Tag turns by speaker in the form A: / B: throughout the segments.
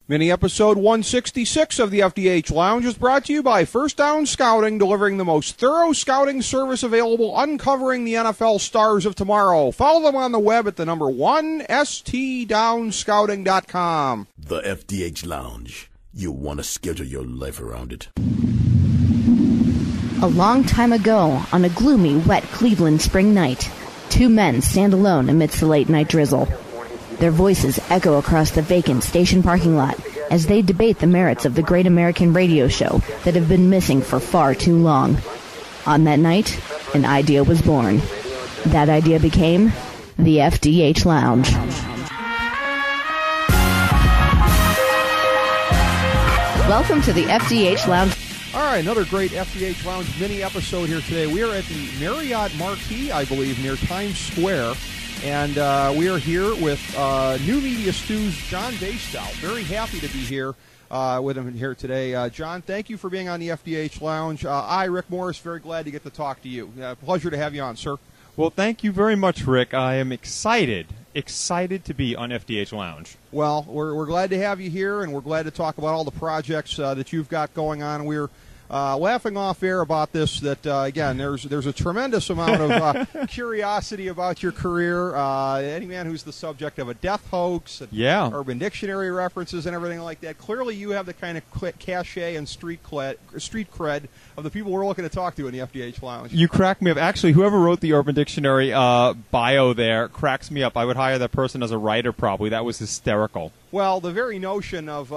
A: Mini episode 166 of the FDH Lounge is brought to you by First Down Scouting, delivering the most thorough scouting service available, uncovering the NFL stars of tomorrow. Follow them on the web at the number 1stdownscouting.com.
B: The FDH Lounge. You'll want to schedule your life around it.
C: A long time ago, on a gloomy, wet Cleveland spring night, two men stand alone amidst the late-night drizzle. Their voices echo across the vacant station parking lot as they debate the merits of the great American radio show that have been missing for far too long. On that night, an idea was born. That idea became the FDH Lounge. Welcome to the FDH Lounge.
A: All right, another great FDH Lounge mini episode here today. We are at the Marriott Marquis, I believe, near Times Square. And we are here with New Media Stews' John Basedow. Very happy to be here with him here today. John, thank you for being on the FDH Lounge. Rick Morris, very glad to get to talk to you. Pleasure to have you on, sir.
D: Well, thank you very much, Rick. I am excited to be on FDH Lounge.
A: Well, we're glad to have you here, and we're glad to talk about all the projects that you've got going on. We're laughing off air about this, that, again, there's a tremendous amount of curiosity about your career. Any man who's the subject of a death hoax, and Urban Dictionary references and everything like that, clearly you have the kind of cachet and street cred of the people we're looking to talk to in the FDH Lounge.
D: You crack me up. Actually, whoever wrote the Urban Dictionary bio there cracks me up. I would hire that person as a writer probably. That was hysterical.
A: Well, the very notion of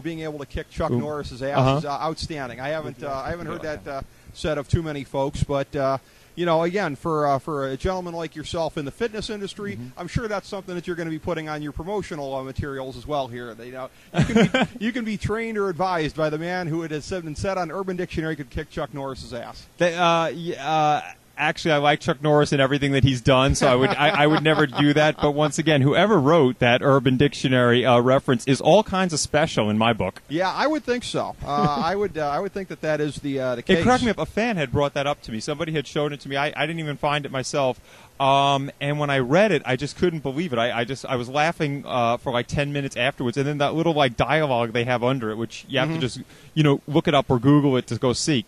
A: being able to kick Chuck Norris's ass is outstanding. I haven't heard that said of too many folks, but again, for a gentleman like yourself in the fitness industry, I'm sure that's something that you're going to be putting on your promotional materials as well. Here, you can be trained or advised by the man who it has been said on Urban Dictionary could kick Chuck Norris's ass.
D: Actually, I like Chuck Norris and everything that he's done, so I would never do that. But once again, whoever wrote that Urban Dictionary reference is all kinds of special in my book.
A: Yeah, I would think so. I would think that is the case.
D: It cracked me up. A fan had brought that up to me. Somebody had shown it to me. I didn't even find it myself. And when I read it, I just couldn't believe it. I was laughing for like 10 minutes afterwards, and then that little dialogue they have under it, which you have to just look it up or Google it to go see.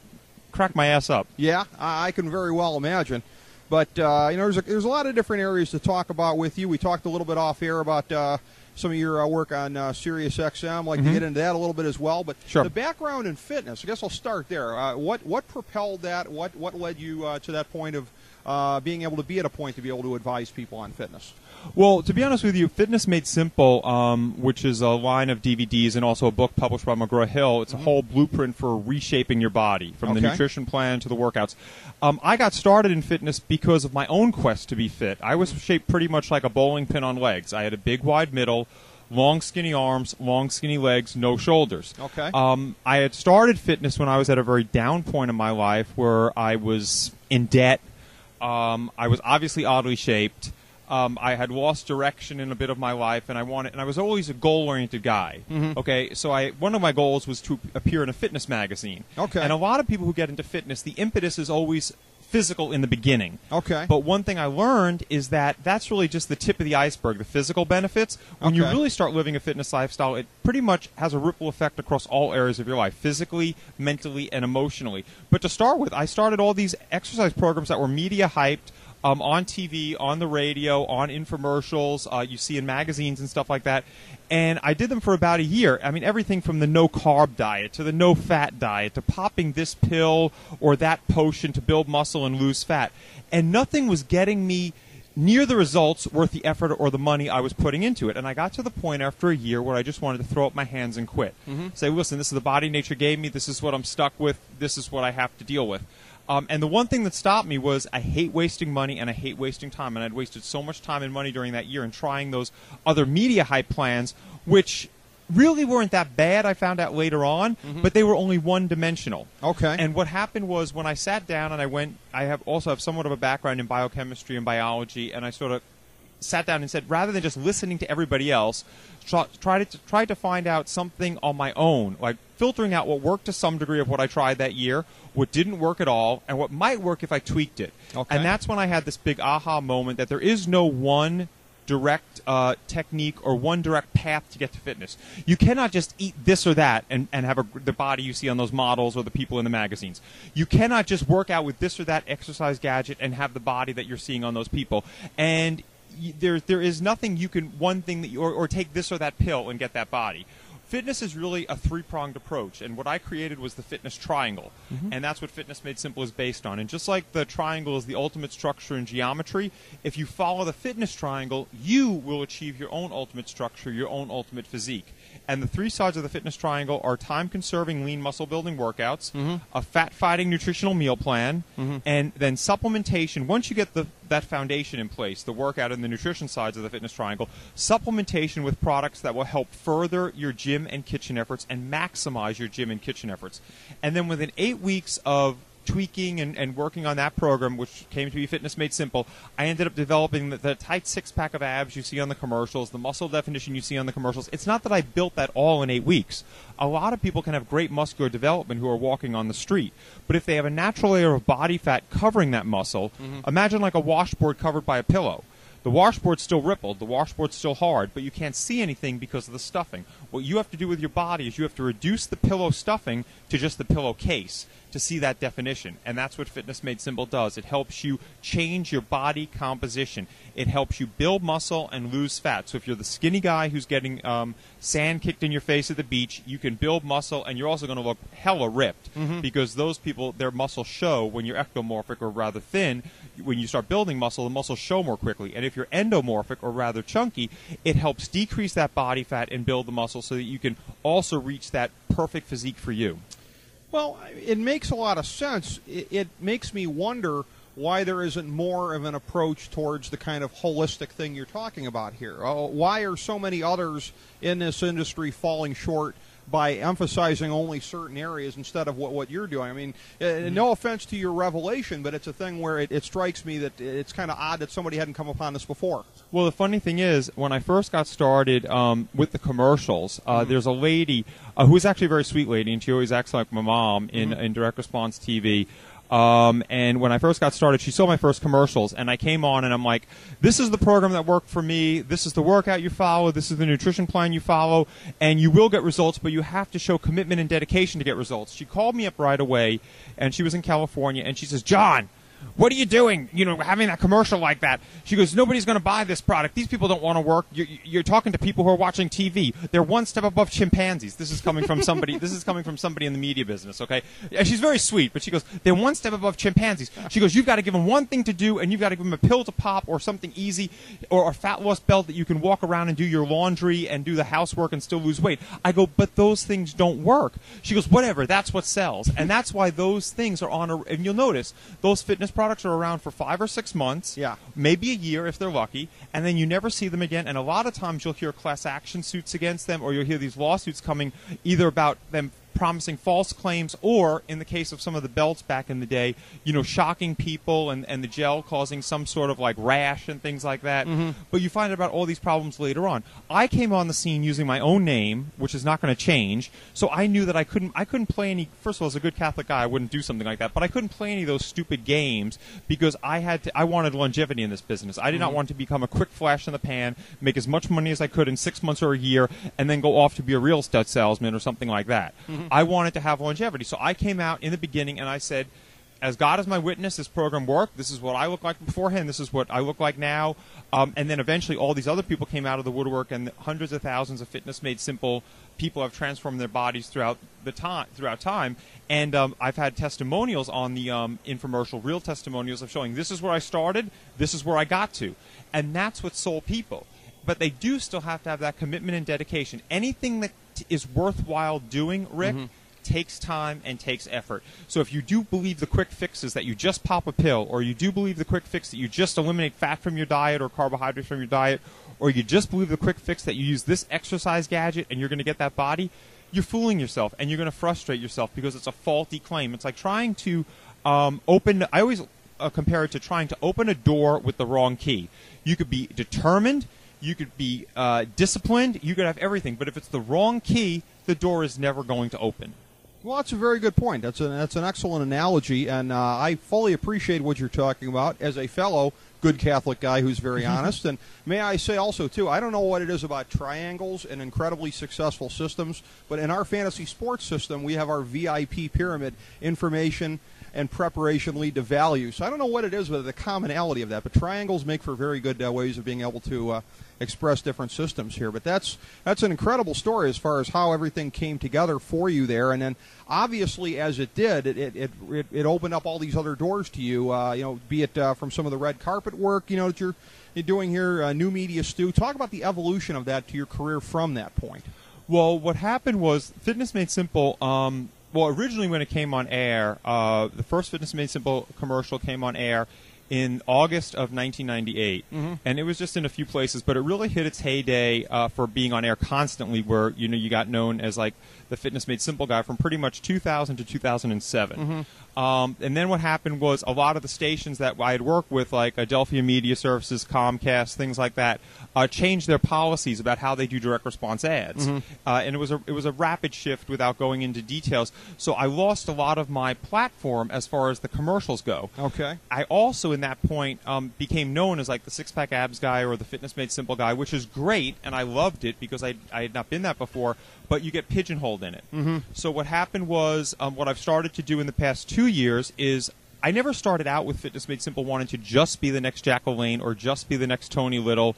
D: Crack my ass up. Yeah,
A: I can very well imagine. But, there's a lot of different areas to talk about with you. We talked a little bit off air about some of your work on Sirius XM. I'd like to get into that a little bit as well. But the background in fitness, I guess I'll start there. What propelled that? What led you to that point of being able to be at a point to be able to advise people on fitness?
D: Well, to be honest with you, Fitness Made Simple, which is a line of DVDs and also a book published by McGraw-Hill, it's a whole blueprint for reshaping your body, from the nutrition plan to the workouts. I got started in fitness because of my own quest to be fit. I was shaped pretty much like a bowling pin on legs. I had a big, wide middle, long, skinny arms, long, skinny legs, no shoulders.
A: Okay.
D: I had started fitness when I was at a very down point in my life where I was in debt. I was obviously oddly shaped. I had lost direction in a bit of my life, and I was always a goal-oriented guy. Okay, so one of my goals was to appear in a fitness magazine.
A: Okay.
D: And a lot of people who get into fitness, the impetus is always physical in the beginning.
A: Okay.
D: But one thing I learned is that that's really just the tip of the iceberg, the physical benefits. When you really start living a fitness lifestyle, it pretty much has a ripple effect across all areas of your life, physically, mentally, and emotionally. But to start with, I started all these exercise programs that were media hyped, on TV, on the radio, on infomercials, you see in magazines and stuff like that. And I did them for about a year. I mean, everything from the no-carb diet to the no-fat diet to popping this pill or that potion to build muscle and lose fat. And nothing was getting me near the results worth the effort or the money I was putting into it. And I got to the point after a year where I just wanted to throw up my hands and quit. Say, listen, this is the body nature gave me. This is what I'm stuck with. This is what I have to deal with. And the one thing that stopped me was I hate wasting money and I hate wasting time. And I'd wasted so much time and money during that year in trying those other media hype plans, which really weren't that bad, I found out later on, but they were only one-dimensional.
A: Okay.
D: And what happened was when I sat down and I also have somewhat of a background in biochemistry and biology, and I sort of sat down and said, rather than just listening to everybody else, tried to find out something on my own, like filtering out what worked to some degree of what I tried that year, what didn't work at all, and what might work if I tweaked it.
A: Okay.
D: And that's when I had this big aha moment that there is no one direct technique or one direct path to get to fitness. You cannot just eat this or that and have the body you see on those models or the people in the magazines. You cannot just work out with this or that exercise gadget and have the body that you're seeing on those people. And there is nothing you can, one thing that you, or take this or that pill and get that body. Fitness is really a three-pronged approach, and what I created was the fitness triangle, and that's what Fitness Made Simple is based on. And just like the triangle is the ultimate structure in geometry, if you follow the fitness triangle, you will achieve your own ultimate structure, your own ultimate physique. And the three sides of the fitness triangle are time-conserving lean muscle-building workouts, a fat-fighting nutritional meal plan, and then supplementation. Once you get that foundation in place, the workout and the nutrition sides of the fitness triangle, supplementation with products that will help further your gym and kitchen efforts and maximize your gym and kitchen efforts. And then within 8 weeks of tweaking and working on that program, which came to be Fitness Made Simple, I ended up developing the tight six-pack of abs you see on the commercials, the muscle definition you see on the commercials. It's not that I built that all in 8 weeks. A lot of people can have great muscular development who are walking on the street, but if they have a natural layer of body fat covering that muscle, imagine like a washboard covered by a pillow. The washboard's still rippled, the washboard's still hard, but you can't see anything because of the stuffing. What you have to do with your body is you have to reduce the pillow stuffing to just the pillowcase to see that definition. And that's what Fitness Made Simple does. It helps you change your body composition. It helps you build muscle and lose fat. So if you're the skinny guy who's getting sand kicked in your face at the beach, you can build muscle, and you're also going to look hella ripped because those people, their muscles show when you're ectomorphic or rather thin. When you start building muscle, the muscles show more quickly. And if you're endomorphic or rather chunky, it helps decrease that body fat and build the muscle so that you can also reach that perfect physique for you.
A: Well, it makes a lot of sense. It makes me wonder why there isn't more of an approach towards the kind of holistic thing you're talking about here. Why are so many others in this industry falling short by emphasizing only certain areas instead of what you're doing? I mean, no offense to your revelation, but it's a thing where it strikes me that it's kind of odd that somebody hadn't come upon this before.
D: Well, the funny thing is, when I first got started with the commercials, there's a lady who was actually a very sweet lady, and she always acts like my mom in direct response TV. And when I first got started, she saw my first commercials, and I came on, and I'm like, this is the program that worked for me, this is the workout you follow, this is the nutrition plan you follow, and you will get results, but you have to show commitment and dedication to get results. She called me up right away, and she was in California, and she says, John, what are you doing, having that commercial like that? She goes, nobody's going to buy this product. These people don't want to work. You're talking to people who are watching TV. They're one step above chimpanzees. This is coming from somebody. This is coming from somebody in the media business, okay? And she's very sweet, but she goes, they're one step above chimpanzees. She goes, you've got to give them one thing to do, and you've got to give them a pill to pop or something easy or a fat loss belt that you can walk around and do your laundry and do the housework and still lose weight. I go, but those things don't work. She goes, whatever, that's what sells. And that's why those things are on and you'll notice those fitness products are around for 5 or 6 months, maybe a year if they're lucky, and then you never see them again. And a lot of times you'll hear class action suits against them, or you'll hear these lawsuits coming either about them promising false claims, or in the case of some of the belts back in the day, shocking people and the gel causing some sort of like rash and things like that. But you find out about all these problems later on. I came on the scene using my own name, which is not going to change, so I knew that I couldn't play any. First of all, as a good Catholic guy, I wouldn't do something like that, but I couldn't play any of those stupid games because I wanted longevity in this business. I did not want to become a quick flash in the pan, make as much money as I could in 6 months or a year, and then go off to be a real estate salesman or something like that. I wanted to have longevity. So I came out in the beginning and I said, as God is my witness, this program worked. This is what I looked like beforehand. This is what I look like now. And then eventually all these other people came out of the woodwork, and hundreds of thousands of Fitness Made Simple people have transformed their bodies throughout time. And I've had testimonials on the infomercial, real testimonials of showing this is where I started, this is where I got to. And that's what sold people. But they do still have to have that commitment and dedication. Anything that is worthwhile doing, Rick, takes time and takes effort. So if you do believe the quick fix is that you just pop a pill, or you do believe the quick fix that you just eliminate fat from your diet or carbohydrates from your diet, or you just believe the quick fix that you use this exercise gadget and you're going to get that body, you're fooling yourself, and you're going to frustrate yourself because it's a faulty claim. It's like trying to open – I always compare it to trying to open a door with the wrong key. You could be determined, you could be disciplined, you could have everything, but if it's the wrong key, the door is never going to open.
A: Well, that's a very good point. That's an excellent analogy, and I fully appreciate what you're talking about as a fellow good Catholic guy who's very honest. And may I say also, too, I don't know what it is about triangles and incredibly successful systems, but in our fantasy sports system, we have our VIP pyramid: information and preparation lead to value. So I don't know what it is with the commonality of that, but triangles make for very good ways of being able to express different systems here. But that's an incredible story as far as how everything came together for you there. And then obviously, as it did, it opened up all these other doors to you. Be it from some of the red carpet work that you're doing here, New Media Stew. Talk about the evolution of that to your career from that point.
D: Well, what happened was Fitness Made Simple. Well, originally when it came on air, the first Fitness Made Simple commercial came on air in August of 1998, and it was just in a few places, but it really hit its heyday for being on air constantly, where you got known as like the Fitness Made Simple guy from pretty much 2000 to 2007. And then what happened was a lot of the stations that I had worked with, like Adelphia Media Services, Comcast, things like that, changed their policies about how they do direct response ads. And it was a rapid shift without going into details. So I lost a lot of my platform as far as the commercials go.
A: Okay.
D: I also, in that point, became known as like the six-pack abs guy or the Fitness Made Simple guy, which is great, and I loved it because I had not been that before, but you get pigeonholed in it. So what happened was, what I've started to do in the past 2 years is I never started out with Fitness Made Simple wanting to just be the next Jack LaLanne or just be the next Tony Little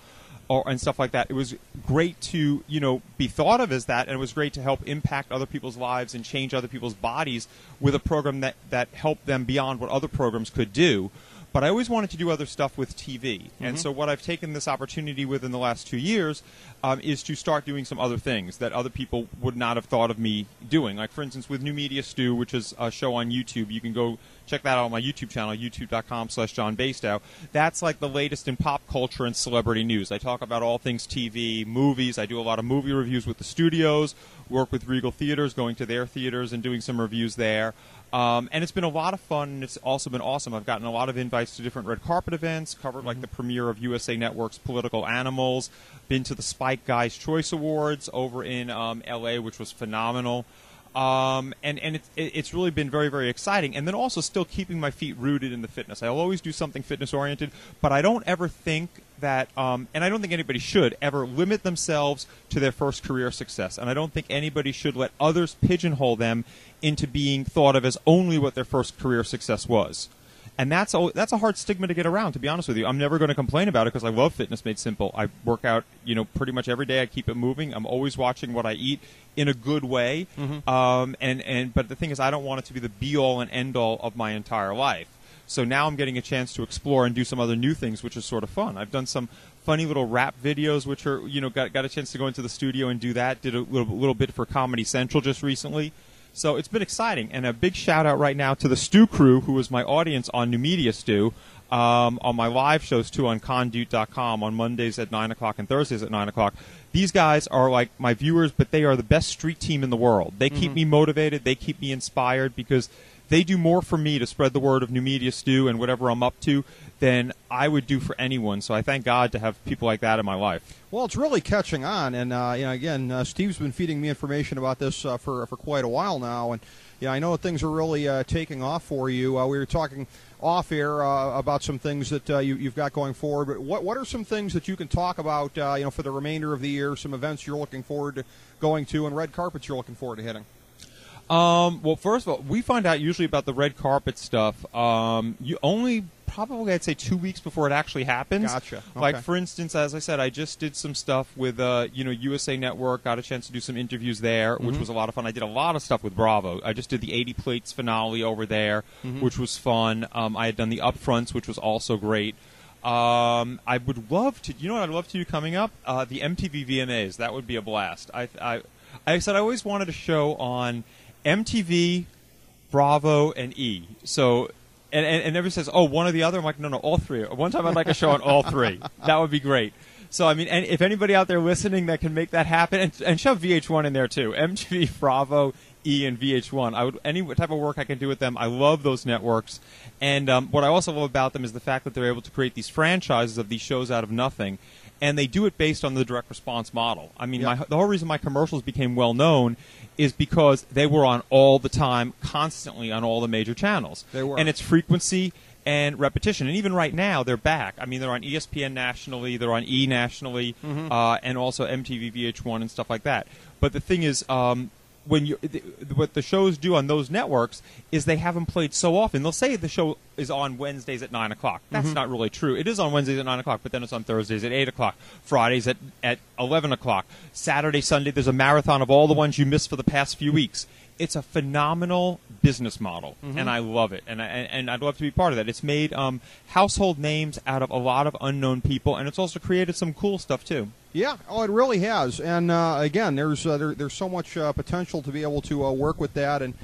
D: and stuff like that. It was great to, be thought of as that, and it was great to help impact other people's lives and change other people's bodies with a program that helped them beyond what other programs could do. But I always wanted to do other stuff with TV. And so what I've taken this opportunity with in the last 2 years is to start doing some other things that other people would not have thought of me doing. Like, for instance, with New Media Stew, which is a show on YouTube. You can go check that out on my YouTube channel, youtube.com/John Basedow. That's like the latest in pop culture and celebrity news. I talk about all things TV, movies. I do a lot of movie reviews with the studios, work with Regal Theaters, going to their theaters and doing some reviews there. And it's been a lot of fun, and it's also been awesome. I've gotten a lot of invites to different red carpet events, covered like the premiere of USA Network's Political Animals, been to the Spike Guys Choice Awards over in L.A., which was phenomenal. And it's really been very, very exciting. And then also still keeping my feet rooted in the fitness. I'll always do something fitness-oriented, but I don't ever think that, and I don't think anybody should ever limit themselves to their first career success. And I don't think anybody should let others pigeonhole them into being thought of as only what their first career success was. And that's a hard stigma to get around, to be honest with you. I'm never going to complain about it because I love Fitness Made Simple. I work out, pretty much every day. I keep it moving. I'm always watching what I eat in a good way. But the thing is, I don't want it to be the be-all and end-all of my entire life. So now I'm getting a chance to explore and do some other new things, which is sort of fun. I've done some funny little rap videos, which are, got a chance to go into the studio and do that. Did a little bit for Comedy Central just recently. So it's been exciting, and a big shout-out right now to the Stew crew, who was my audience on New Media Stew, on my live shows, too, on conduit.com on Mondays at 9 o'clock and Thursdays at 9 o'clock. These guys are like my viewers, but they are the best street team in the world. They keep me motivated. They keep me inspired because they do more for me to spread the word of New Media Stew and whatever I'm up to than I would do for anyone. So I thank God to have people like that in my life.
A: Well, it's really catching on, and again, Steve's been feeding me information about this for quite a while now, and I know things are really taking off for you. We were talking off air about some things that you've got going forward, but what are some things that you can talk about, for the remainder of the year? Some events you're looking forward to going to, and red carpets you're looking forward to hitting.
D: Well, first of all, we find out usually about the red carpet stuff. You only probably, I'd say, 2 weeks before it actually happens.
A: Gotcha. Okay.
D: Like, for instance, as I said, I just did some stuff with, USA Network. Got a chance to do some interviews there, which was a lot of fun. I did a lot of stuff with Bravo. I just did the 80 Plates finale over there, which was fun. I had done the Upfronts, which was also great. I would love to, what I'd love to do coming up? The MTV VMAs. That would be a blast. I said I always wanted a show on MTV, Bravo, and E. So, and everybody says, oh, one or the other. I'm like, no, all three. One time I'd like a show on all three. That would be great. So, I mean, and if anybody out there listening that can make that happen, and shove VH1 in there too. MTV, Bravo, E, and VH1. Any type of work I can do with them. I love those networks. And what I also love about them is the fact that they're able to create these franchises of these shows out of nothing. and they do it based on the direct response model. I mean, the whole reason my commercials became well known is because they were on all the time, constantly on all the major channels.
A: They were.
D: And it's frequency and repetition. And even right now, they're back. I mean, they're on ESPN nationally, they're on E nationally, and also MTV, VH1, and stuff like that. But the thing is, what the shows do on those networks is they have them played so often. They'll say the show is on Wednesdays at 9 o'clock. That's not really true. It is on Wednesdays at 9 o'clock, but then it's on Thursdays at 8 o'clock, Fridays at 11 o'clock, Saturday, Sunday. There's a marathon of all the ones you missed for the past few weeks. It's a phenomenal business model, and I love it, and I'd love to be part of that. It's made household names out of a lot of unknown people, and it's also created some cool stuff too.
A: Yeah, it really has. And again, there's so much potential to be able to work with that and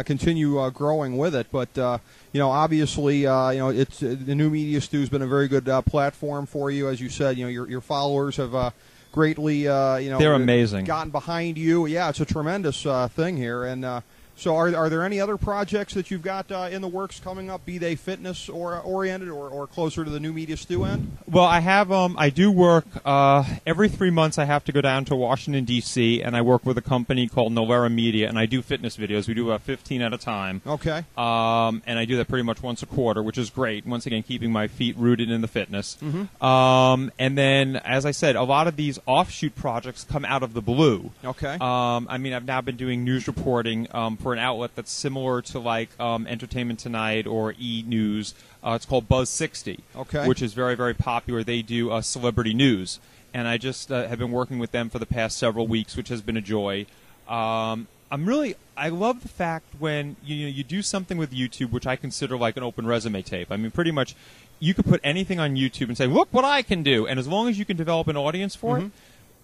A: continue growing with it. But obviously, it's the New Media Stew has been a very good platform for you, as you said. Your followers have greatly,
D: they're amazing,
A: gotten behind you. Yeah, it's a tremendous thing here. And so are there any other projects that you've got in the works coming up, be they fitness or oriented or closer to the New Media Stew end?
D: Well, I have I do work every 3 months. I have to go down to Washington, D.C., and I work with a company called Novera Media, and I do fitness videos. We do about 15 at a time.
A: Okay.
D: And I do that pretty much once a quarter, which is great. Once again, keeping my feet rooted in the fitness. And then, as I said, a lot of these offshoot projects come out of the blue.
A: Okay.
D: I mean, I've now been doing news reporting for an outlet that's similar to like Entertainment Tonight or E! News. It's called Buzz 60, which is very, very popular. They do celebrity news, and I just have been working with them for the past several weeks, which has been a joy. I love the fact when you do something with YouTube, which I consider like an open resume tape. I mean, pretty much you could put anything on YouTube and say, look what I can do, and as long as you can develop an audience for it,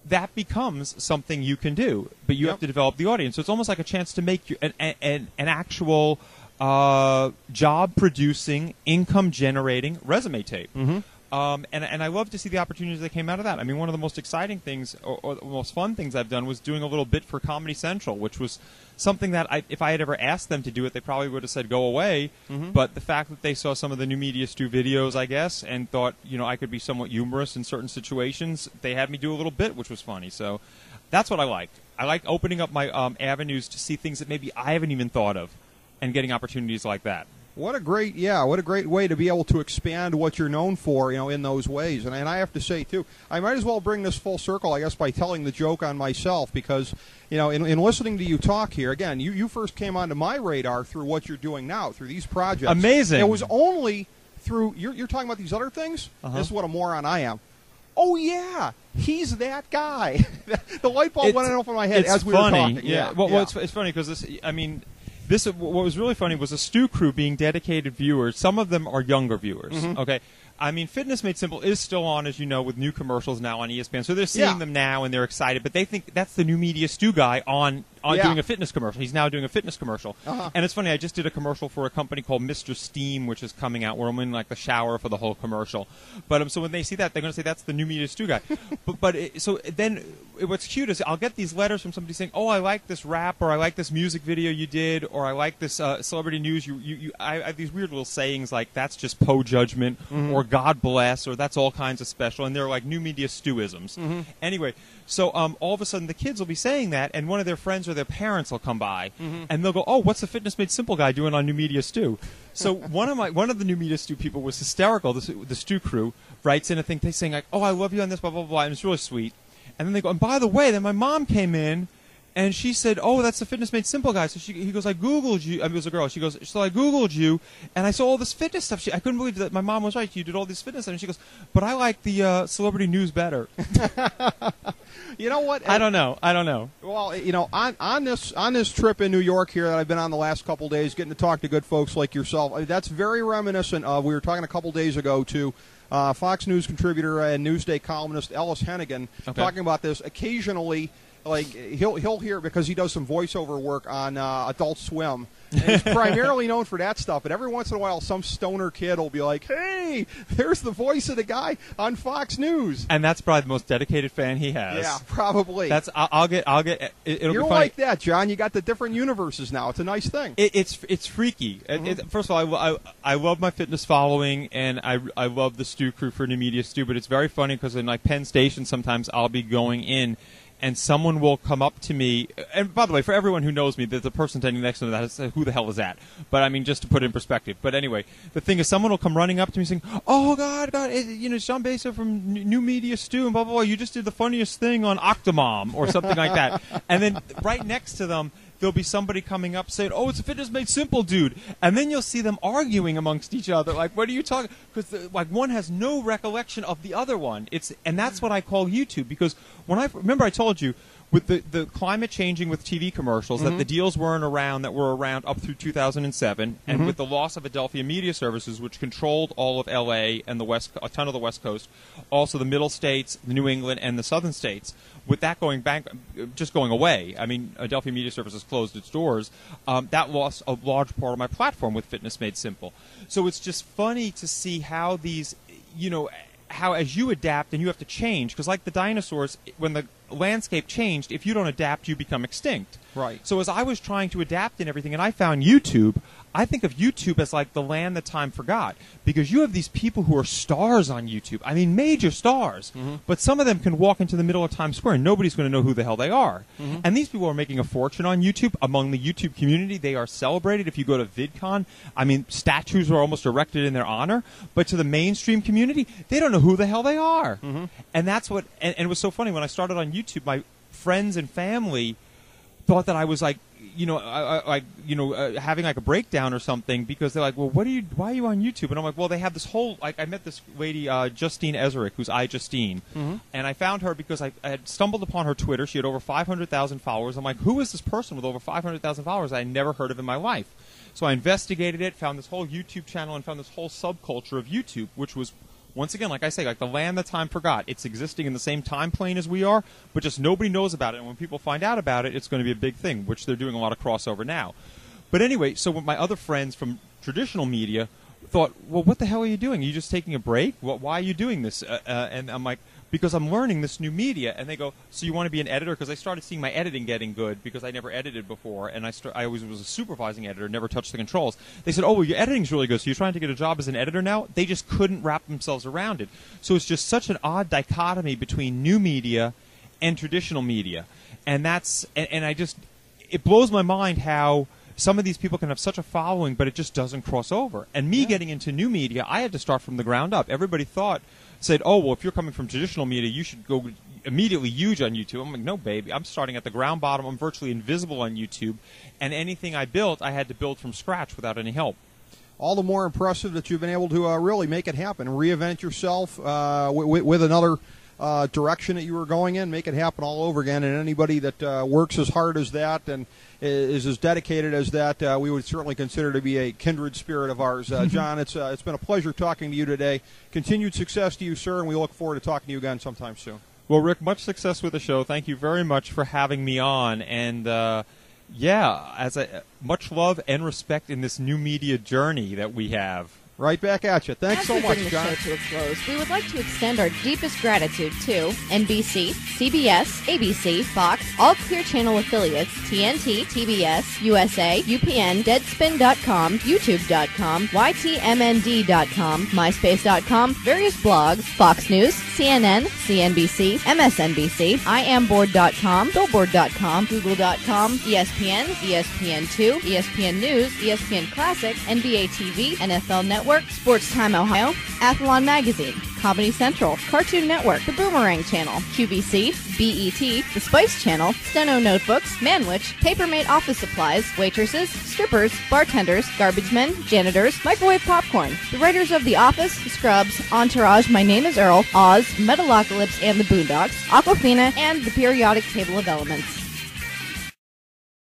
D: that becomes something you can do, but you have to develop the audience. So it's almost like a chance to make an actual job-producing, income-generating resume tape. And I love to see the opportunities that came out of that. I mean, one of the most exciting things or the most fun things I've done was doing a little bit for Comedy Central, which was something that if I had ever asked them to do it, they probably would have said go away. But the fact that they saw some of the New Media Stew videos, I guess, and thought I could be somewhat humorous in certain situations, they had me do a little bit, which was funny. So that's what I liked. I like opening up my avenues to see things that maybe I haven't even thought of and getting opportunities like that.
A: What a great way to be able to expand what you're known for, in those ways. And I have to say, too, I might as well bring this full circle, I guess, by telling the joke on myself because, in listening to you talk here, again, you first came onto my radar through what you're doing now, through these projects.
D: Amazing.
A: It was only through, you're talking about these other things? This is what a moron I am. Oh, yeah, he's that guy. The light bulb went off in my head as we were talking.
D: Yeah. Well, it's funny because what was really funny was the Stew Crew being dedicated viewers. Some of them are younger viewers. Okay, I mean, Fitness Made Simple is still on, as you know, with new commercials now on ESPN. So they're seeing them now and they're excited, but they think that's the New Media Stew guy on doing a fitness commercial. He's now doing a fitness commercial. And it's funny, I just did a commercial for a company called Mr. Steam, which is coming out, where I'm in like the shower for the whole commercial. But so when they see that, they're going to say that's the New Media Stew guy. So then what's cute is I'll get these letters from somebody saying, oh, I like this rap, or I like this music video you did, or I like this celebrity news. I have these weird little sayings like that's just Poe judgment, or God bless, or that's all kinds of special, and they're like New Media Stewisms. Anyway, so all of a sudden the kids will be saying that, and one of their friends or their parents will come by, and they'll go, oh, what's the Fitness Made Simple guy doing on New Media Stew? So one of the New Media Stew people was hysterical. The Stew Crew writes in a thing, they saying like, oh, I love you on this, blah, blah, blah, and it's really sweet. And then they go, and by the way, then my mom came in, and she said, oh, that's the Fitness Made Simple guy. So he goes, I Googled you. I mean, it was a girl. She goes, so I Googled you, and I saw all this fitness stuff. I couldn't believe that my mom was right. You did all this fitness stuff. And she goes, but I like the celebrity news better.
A: You know what?
D: I don't know.
A: Well, on this trip in New York here that I've been on the last couple days, getting to talk to good folks like yourself, that's very reminiscent of, we were talking a couple days ago to Fox News contributor and Newsday columnist Ellis Hennigan, talking about this. Occasionally, like he'll hear, because he does some voiceover work on Adult Swim. And he's primarily known for that stuff, but every once in a while, some stoner kid will be like, "Hey, there's the voice of the guy on Fox News."
D: And that's probably the most dedicated fan he has.
A: Yeah, probably.
D: I'll get. It'll
A: You're
D: be funny.
A: like that, John. You got the different universes now. It's a nice thing.
D: It's freaky. First of all, I love my fitness following, and I love the Stu crew for New Media Stu. But it's very funny because in like Penn Station, sometimes I'll be going in, and someone will come up to me. And by the way, for everyone who knows me, the person standing next to me, that is, who the hell is that? But I mean, just to put it in perspective. But anyway, the thing is, someone will come running up to me saying, "Oh God, it's John Basedow from New Media Stu, and blah blah blah. You just did the funniest thing on Octomom," or something like that. And then right next to them, there'll be somebody coming up saying, "Oh, it's a Fitness Made Simple dude," and then you'll see them arguing amongst each other, like, "What are you talking?" Because like one has no recollection of the other one. And that's what I call YouTube, because when I remember, I told you with the climate changing with TV commercials that the deals weren't around that were around up through 2007, and with the loss of Adelphia Media Services, which controlled all of LA and a ton of the West Coast, also the Middle States, the New England, and the Southern states. With that going just going away, I mean, Adelphia Media Services closed its doors. That lost a large part of my platform with Fitness Made Simple. So it's just funny to see how these, how as you adapt and you have to change, because like the dinosaurs, when the landscape changed, if you don't adapt, you become extinct.
A: Right.
D: So as I was trying to adapt and everything, and I found YouTube, I think of YouTube as like the land that time forgot, because you have these people who are stars on YouTube. I mean, major stars. But some of them can walk into the middle of Times Square and nobody's going to know who the hell they are. And these people are making a fortune on YouTube. Among the YouTube community, they are celebrated. If you go to VidCon, I mean, statues are almost erected in their honor. But to the mainstream community, they don't know who the hell they are. And that's what. And it was so funny when I started on YouTube. My friends and family thought that I was like, having like a breakdown or something, because they're like, "Well, why are you on YouTube?" And I'm like, "Well, they have this whole, like, I met this lady, Justine Ezerick, who's iJustine, and I found her because I had stumbled upon her Twitter. She had over 500,000 followers. I'm like, who is this person with over 500,000 followers I never heard of in my life? So I investigated it, found this whole YouTube channel, and found this whole subculture of YouTube, which was, once again, like I say, like the land that time forgot. It's existing in the same time plane as we are, but just nobody knows about it. And when people find out about it, it's going to be a big thing, which they're doing a lot of crossover now. But anyway, so when my other friends from traditional media thought, "Well, what the hell are you doing? Are you just taking a break? Why are you doing this?" And I'm like, "Because I'm learning this new media." And they go, "So you want to be an editor?" Because I started seeing my editing getting good, because I never edited before, and I always was a supervising editor, never touched the controls. They said, "Oh, well, your editing's really good, so you're trying to get a job as an editor now?" They just couldn't wrap themselves around it. So it's just such an odd dichotomy between new media and traditional media. And it blows my mind how some of these people can have such a following, but it just doesn't cross over. And me getting into new media, I had to start from the ground up. Everybody said, "Oh, well, if you're coming from traditional media, you should go immediately huge on YouTube." I'm like, "No, baby. I'm starting at the ground bottom. I'm virtually invisible on YouTube. And anything I built, I had to build from scratch without any help."
A: All the more impressive that you've been able to really make it happen, reinvent yourself with another direction that you were going in, make it happen all over again. And anybody that works as hard as that and is as dedicated as that, we would certainly consider to be a kindred spirit of ours. John, it's been a pleasure talking to you today. Continued success to you, sir, and we look forward to talking to you again sometime soon.
D: Well, Rick, much success with the show. Thank you very much for having me on. And much love and respect in this new media journey that we have.
A: Right back at you. Thanks so much, John.
C: As we bring the show to a close, we would like to extend our deepest gratitude to NBC, CBS, ABC, Fox, all Clear Channel affiliates, TNT, TBS, USA, UPN, Deadspin.com, YouTube.com, YTMND.com, MySpace.com, various blogs, Fox News, CNN, CNBC, MSNBC, IamBoard.com, Billboard.com, Google.com, ESPN, ESPN2, ESPN News, ESPN Classic, NBA TV, NFL Network, Sports Time Ohio, Athlon Magazine, Comedy Central, Cartoon Network, The Boomerang Channel, QVC, BET, The Spice Channel, Steno Notebooks, Manwich, Papermate Office Supplies, waitresses, strippers, bartenders, garbage men, janitors, microwave popcorn, the writers of The Office, Scrubs, Entourage, My Name is Earl, Oz, Metalocalypse and the Boondocks, Aquafina, and the Periodic Table of Elements.